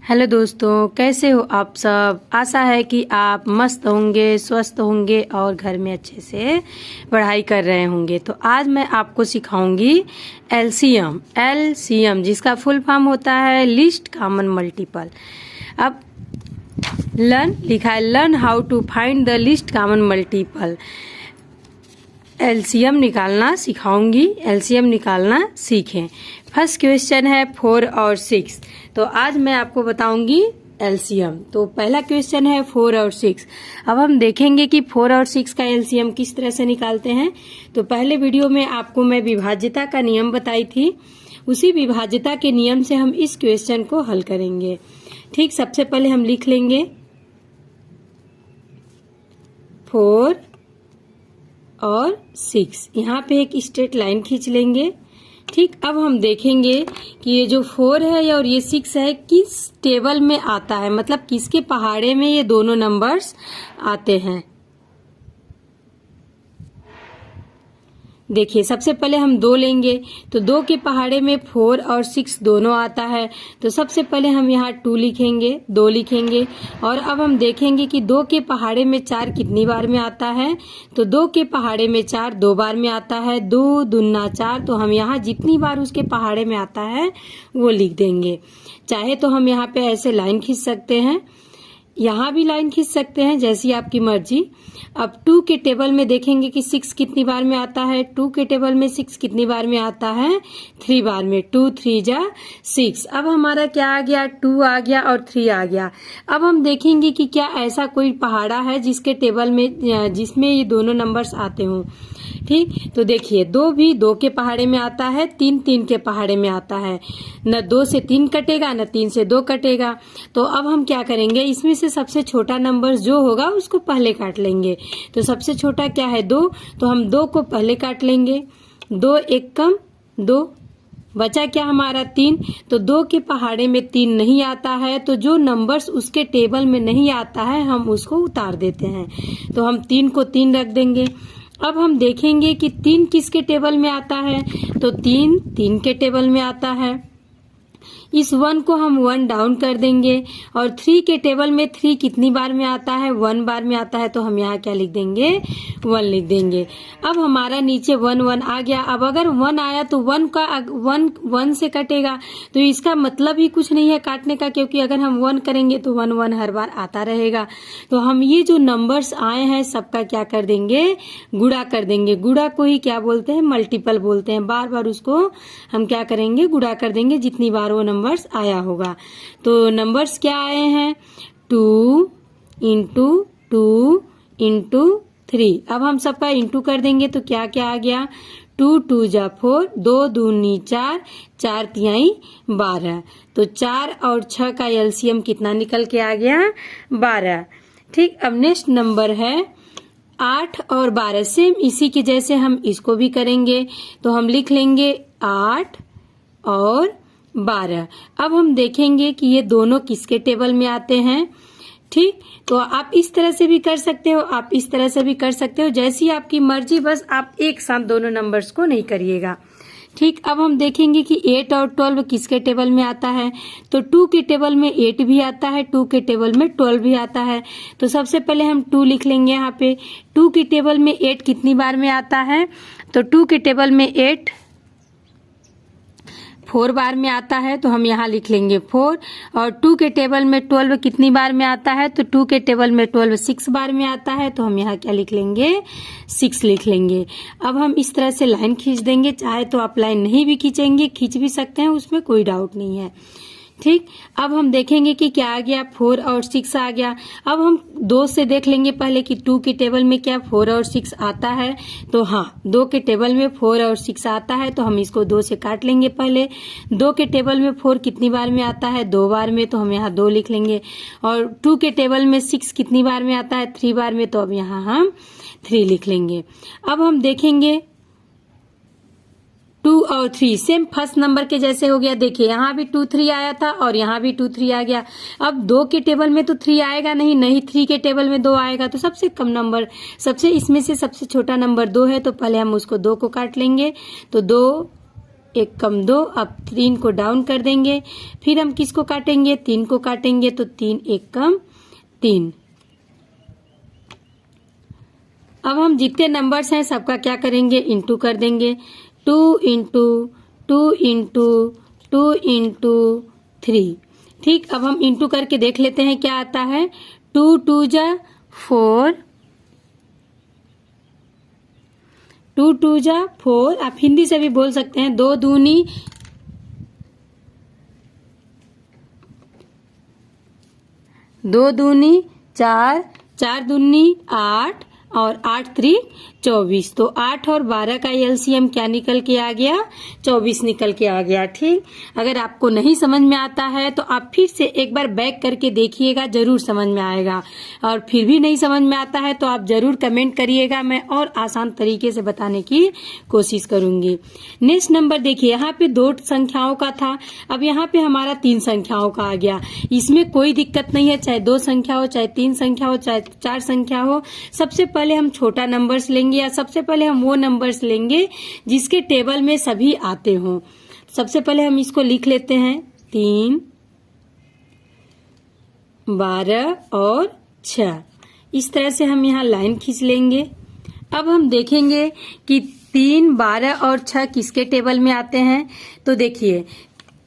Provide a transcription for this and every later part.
Hello दोस्तों, कैसे हो आप सब। आशा है कि आप मस्त होंगे, स्वस्थ होंगे और घर में अच्छे से पढ़ाई कर रहे होंगे। तो आज मैं आपको सिखाऊंगी एलसीएम जिसका फुल फॉर्म होता है लिस्ट कॉमन मल्टीपल। अब लर्न लिखा है, learn how to find the least common multiple. LCM निकालना सिखाऊंगी, एलसीएम निकालना सीखें। फर्स्ट क्वेश्चन है 4 और 6। तो आज मैं आपको बताऊंगी एलसीएम। तो पहला क्वेश्चन है 4 और 6। अब हम देखेंगे कि 4 और 6 का एलसीएम किस तरह से निकालते हैं। तो पहले वीडियो में आपको मैं विभाज्यता का नियम बताई थी, उसी विभाज्यता के नियम से हम इस क्वेश्चन को हल करेंगे। ठीक, सबसे पहले हम लिख लेंगे 4 और 6, यहाँ पे एक स्ट्रेट लाइन खींच लेंगे। ठीक, अब हम देखेंगे कि ये जो 4 है और ये 6 है किस टेबल में आता है, मतलब किसके पहाड़े में ये दोनों नंबर्स आते हैं। देखिए, सबसे पहले हम 2 लेंगे तो 2 के पहाड़े में 4 और 6 दोनों आता है। तो सबसे पहले हम यहाँ 2 लिखेंगे, 2 लिखेंगे। और अब हम देखेंगे कि 2 के पहाड़े में 4 कितनी बार में आता है। तो 2 के पहाड़े में 4 2 बार में आता है, 2 दूना 4। तो हम यहाँ जितनी बार उसके पहाड़े में आता है वो लिख देंगे। चाहे तो हम यहाँ पे ऐसे लाइन खींच सकते हैं, यहाँ भी लाइन खींच सकते हैं, जैसी आपकी मर्जी। अब 2 के टेबल में देखेंगे कि 6 कितनी बार में आता है। 2 के टेबल में 6 कितनी बार में आता है, 3 बार में। 2 3 जा 6। अब हमारा क्या आ गया, 2 आ गया और 3 आ गया। अब हम देखेंगे कि क्या ऐसा कोई पहाड़ा है जिसके टेबल में जिसमें ये दोनों नंबर्स आते हों। ठीक, तो देखिए 2 भी 2 के पहाड़े में आता है, 3 3 के पहाड़े में आता है। न 2 से 3 कटेगा, न 3 से 2 कटेगा। तो अब हम क्या करेंगे, इसमें से सबसे छोटा नंबर जो होगा उसको पहले काट लेंगे। तो सबसे छोटा क्या है, 2। तो हम 2 को पहले काट लेंगे। 2 एक कम 2, बचा क्या हमारा 3। तो 2 के पहाड़े में 3 नहीं आता है, तो जो नंबर्स उसके टेबल में नहीं आता है हम उसको उतार देते हैं। तो हम 3 को 3 रख देंगे। अब हम देखेंगे कि 3 किसके टेबल में आता है। तो 3 3 के टेबल में आता है। इस 1 को हम 1 डाउन कर देंगे। और 3 के टेबल में 3 कितनी बार में आता है, 1 बार में आता है। तो हम यहाँ क्या लिख देंगे, 1 लिख देंगे। अब हमारा नीचे 1 1 आ गया। अब अगर 1 आया तो 1 से कटेगा, तो इसका मतलब ही कुछ नहीं है काटने का, क्योंकि अगर हम 1 करेंगे तो 1 1 हर बार आता रहेगा। तो हम ये जो नंबर्स आए हैं सबका क्या कर देंगे, गुणा कर देंगे। गुणा को ही क्या बोलते हैं, मल्टीपल बोलते हैं। बार बार उसको हम क्या करेंगे, गुणा कर देंगे जितनी बार वो नंबर्स आया होगा। तो नंबर्स क्या आए हैं, 2 इंटू 2 इंटू 3। अब हम सबका इंटू कर देंगे तो क्या क्या आ गया, 2 2 जा 4, 2 दूनी 4, 4 तिहाई 12। तो 4 और 6 का एलसीएम कितना निकल के आ गया, 12। ठीक, अब नेक्स्ट नंबर है 8 और 12। सेम इसी के जैसे हम इसको भी करेंगे। तो हम लिख लेंगे 8 और 12। अब हम देखेंगे कि ये दोनों किसके टेबल में आते हैं। ठीक, तो आप इस तरह से भी कर सकते हो, आप इस तरह से भी कर सकते हो, जैसी आपकी मर्जी। बस आप एक साथ दोनों नंबर्स को नहीं करिएगा। ठीक, अब हम देखेंगे कि 8 और 12 किसके टेबल में आता है। तो 2 के टेबल में 8 भी आता है, 2 के टेबल में 12 भी आता है। तो सबसे पहले हम 2 लिख लेंगे यहाँ पे। 2 के टेबल में 8 कितनी बार में आता है। तो 2 के टेबल में 8 4 बार में आता है। तो हम यहाँ लिख लेंगे 4। और 2 के टेबल में 12 कितनी बार में आता है। तो 2 के टेबल में 12 6 बार में आता है। तो हम यहाँ क्या लिख लेंगे, 6 लिख लेंगे। अब हम इस तरह से लाइन खींच देंगे। चाहे तो आप लाइन नहीं भी खींचेंगे, खींच भी सकते हैं, उसमें कोई डाउट नहीं है। ठीक, अब हम देखेंगे कि क्या आ गया, 4 और 6 आ गया। अब हम 2 से देख लेंगे पहले कि 2 के टेबल में क्या 4 और 6 आता है। तो हाँ, 2 के टेबल में 4 और 6 आता है। तो हम इसको 2 से काट लेंगे पहले। 2 के टेबल में 4 कितनी बार में आता है, 2 बार में। तो हम यहाँ 2 लिख लेंगे। और 2 के टेबल में 6 कितनी बार में आता है, 3 बार में। तो अब यहाँ हम 3 लिख लेंगे। अब हम देखेंगे 2 और 3 सेम फर्स्ट नंबर के जैसे हो गया। देखिए यहाँ भी 2 3 आया था और यहाँ भी 2 3 आ गया। अब 2 के टेबल में तो 3 आएगा नहीं, 3 के टेबल में 2 आएगा। तो सबसे कम नंबर, इसमें से सबसे छोटा नंबर 2 है। तो पहले हम उसको 2 को काट लेंगे। तो 2 एक कम 2, अब 3 को डाउन कर देंगे, फिर हम किसको काटेंगे, 3 को काटेंगे, तो 3 एक कम 3। अब हम जितने नंबर्स हैं सबका क्या करेंगे, इंटू कर देंगे। 2 इंटू 2 इंटू 2 इंटू 3। ठीक, अब हम इंटू करके देख लेते हैं क्या आता है। 2 2 जा 4, 2 2 जा 4। आप हिंदी से भी बोल सकते हैं 2 दूनी 2 दूनी 4, 4 दूनी 8 और 8 3 24। तो 8 और 12 का एलसीएम क्या निकल के आ गया, 24 निकल के आ गया। ठीक, अगर आपको नहीं समझ में आता है तो आप फिर से एक बार बैक करके देखिएगा, जरूर समझ में आएगा। और फिर भी नहीं समझ में आता है तो आप जरूर कमेंट करिएगा, मैं और आसान तरीके से बताने की कोशिश करूंगी। नेक्स्ट नंबर देखिए, यहाँ पे 2 संख्याओं का था, अब यहाँ पे हमारा 3 संख्याओं का आ गया। इसमें कोई दिक्कत नहीं है, चाहे 2 संख्या हो, चाहे 3 संख्या हो, चाहे 4 संख्या हो। सबसे पहले हम छोटा नंबर्स लेंगे, या सबसे पहले हम वो नंबर्स लेंगे जिसके टेबल में सभी आते हों। सबसे पहले हम इसको लिख लेते हैं 3, 12 और 6। इस तरह से हम यहाँ लाइन खींच लेंगे। अब हम देखेंगे कि 3, 12 और 6 किसके टेबल में आते हैं। तो देखिए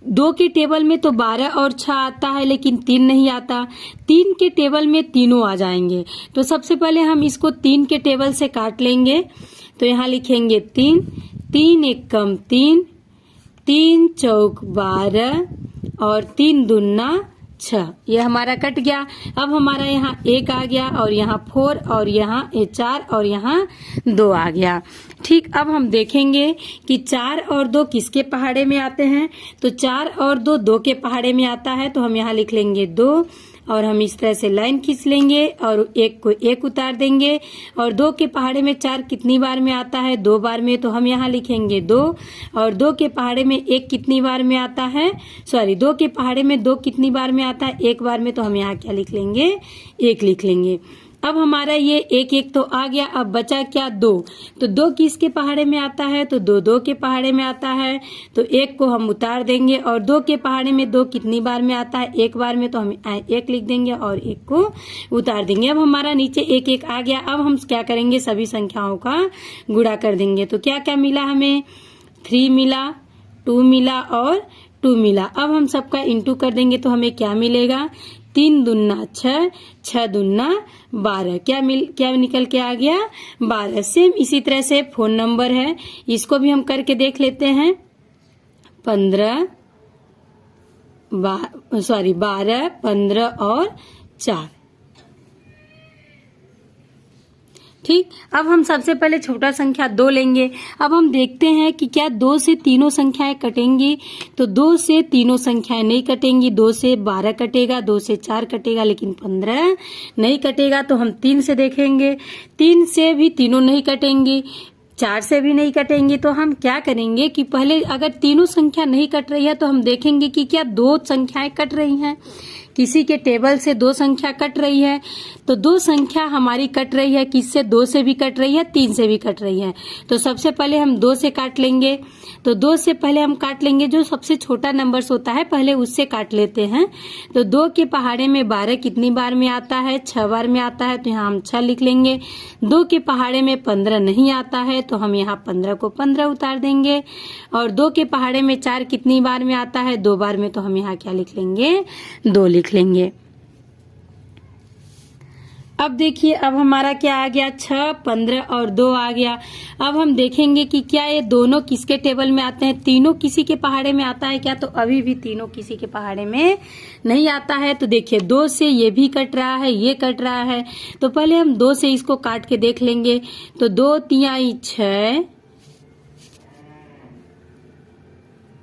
2 के टेबल में तो 12 और 6 आता है, लेकिन 3 नहीं आता। 3 के टेबल में तीनों आ जाएंगे। तो सबसे पहले हम इसको 3 के टेबल से काट लेंगे। तो यहाँ लिखेंगे 3, 3 एक कम 3, 3 चौक 12 और 3 दूना 6। ये हमारा कट गया। अब हमारा यहाँ 1 आ गया, और यहाँ 4 और यहाँ 4 और यहाँ 2 आ गया। ठीक, अब हम देखेंगे कि 4 और 2 किसके पहाड़े में आते हैं। तो 4 और 2 2 के पहाड़े में आता है, तो हम यहाँ लिख लेंगे 2, और हम इस तरह से लाइन खींच लेंगे और 1 को 1 उतार देंगे। और 2 के पहाड़े में 4 कितनी बार में आता है, 2 बार में, तो हम यहाँ लिखेंगे 2। और 2 के पहाड़े में 1 कितनी बार में आता है, 2 के पहाड़े में 2 कितनी बार में आता है, 1 बार में, तो हम यहाँ क्या लिख लेंगे, 1 लिख लेंगे। अब हमारा ये 1 1 तो आ गया, अब बचा क्या, 2। तो 2 किसके पहाड़े में आता है, तो 2 2 के पहाड़े में आता है, तो 1 को हम उतार देंगे। और 2 के पहाड़े में 2 कितनी बार में आता है, 1 बार में, तो हम 1 लिख देंगे और 1 को उतार देंगे। अब हमारा नीचे 1 1 आ गया। अब हम क्या करेंगे, सभी संख्याओं का गुणा कर देंगे। तो क्या क्या मिला हमें, 3 मिला, 2 मिला और 2 मिला। अब हम सबका इंटू कर देंगे तो हमें क्या मिलेगा, 3 दूना 6, 6 दूना 12। क्या निकल के आ गया, 12। सेम इसी तरह से फोन नंबर है, इसको भी हम करके देख लेते हैं। 12, 15 और 4। ठीक, अब हम सबसे पहले छोटा संख्या 2 लेंगे। अब हम देखते हैं कि क्या 2 से तीनों संख्याएं कटेंगी। तो 2 से तीनों संख्याएं नहीं कटेंगी। 2 से 12 कटेगा, 2 से 4 कटेगा, लेकिन 15 नहीं कटेगा। तो हम 3 से देखेंगे, 3 से भी तीनों नहीं कटेंगी, 4 से भी नहीं कटेंगी। तो हम क्या करेंगे कि पहले अगर तीनों संख्या नहीं कट रही है तो हम देखेंगे कि क्या 2 संख्याएं कट रही हैं। किसी के टेबल से 2 संख्या कट रही है, तो 2 संख्या हमारी कट रही है, किससे, 2 से भी कट रही है, 3 से भी कट रही है। तो सबसे पहले हम 2 से काट लेंगे। तो 2 से पहले हम काट लेंगे जो सबसे छोटा नंबर होता है, पहले उससे काट लेते हैं। तो 2 के पहाड़े में 12 कितनी बार में आता है, 6 बार में आता है, तो यहाँ हम 6 लिख लेंगे। 2 के पहाड़े में 15 नहीं आता है, तो हम यहाँ 15 को 15 उतार देंगे। और 2 के पहाड़े में 4 कितनी बार में आता है, 2 बार में, तो हम यहाँ क्या लिख लेंगे, 2 लिख लेंगे। अब देखिए, अब हमारा क्या आ गया, 6, 15 और 2 आ गया। अब हम देखेंगे कि क्या ये दोनों किसके टेबल में आते हैं, तीनों किसी के पहाड़े में आता है क्या। तो अभी भी तीनों किसी के पहाड़े में नहीं आता है। तो देखिए 2 से ये भी कट रहा है, ये कट रहा है। तो पहले हम 2 से इसको काट के देख लेंगे। तो 2 तिहाई 6,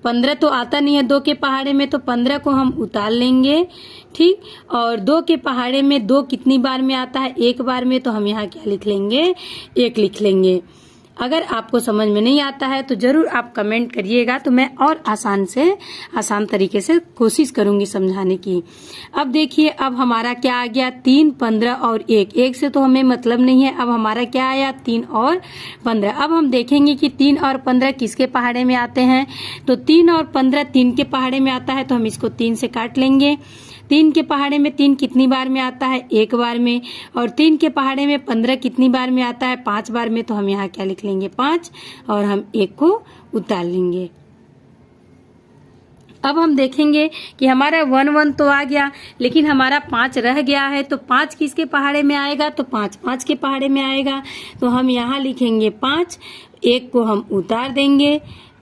15 तो आता नहीं है 2 के पहाड़े में, तो 15 को हम उतार लेंगे। ठीक, और 2 के पहाड़े में 2 कितनी बार में आता है, 1 बार में, तो हम यहाँ क्या लिख लेंगे, 1 लिख लेंगे। अगर आपको समझ में नहीं आता है तो जरूर आप कमेंट करिएगा, तो मैं और आसान तरीके से कोशिश करूंगी समझाने की। अब देखिए, अब हमारा क्या आ गया, 3, 15 और 1 से तो हमें मतलब नहीं है। अब हमारा क्या आया, 3 और 15। अब हम देखेंगे कि 3 और 15 किसके पहाड़े में आते हैं। तो 3 और 15 3 के पहाड़े में आता है, तो हम इसको 3 से काट लेंगे। 3 के पहाड़े में 3 कितनी बार में आता है, 1 बार में। और 3 के पहाड़े में 15 कितनी बार में आता है, 5 बार में। तो हम यहाँ क्या लिख लेंगे, 5, और हम 1 को उतार लेंगे। अब हम देखेंगे कि हमारा 1 1 तो आ गया, लेकिन हमारा 5 रह गया है। तो 5 किसके पहाड़े में आएगा, तो 5 5 के पहाड़े में आएगा। तो हम यहाँ लिखेंगे 5, 1 को हम उतार देंगे।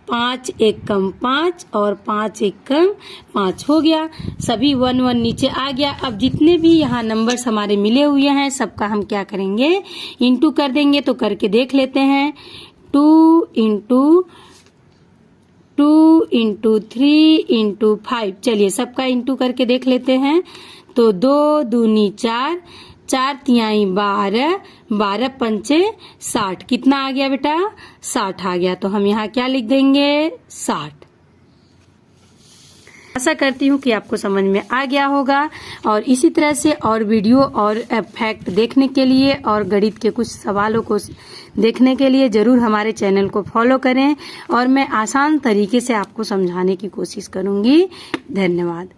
5 1 कम 5 और 5 1 कम 5 हो गया। सभी 1 1 नीचे आ गया। अब जितने भी यहाँ नंबर्स हमारे मिले हुए हैं सबका हम क्या करेंगे, इंटू कर देंगे। तो करके देख लेते हैं। 2 इंटू 2 इंटू 3 इंटू 5। चलिए सबका इंटू करके देख लेते हैं। तो 2 दूनी 4, 4 तिहाई 12, 12 पंचे 60। कितना आ गया बेटा, 60 आ गया। तो हम यहाँ क्या लिख देंगे, 60। आशा करती हूँ कि आपको समझ में आ गया होगा। और इसी तरह से और वीडियो और फैक्ट देखने के लिए और गणित के कुछ सवालों को देखने के लिए जरूर हमारे चैनल को फॉलो करें, और मैं आसान तरीके से आपको समझाने की कोशिश करूंगी। धन्यवाद।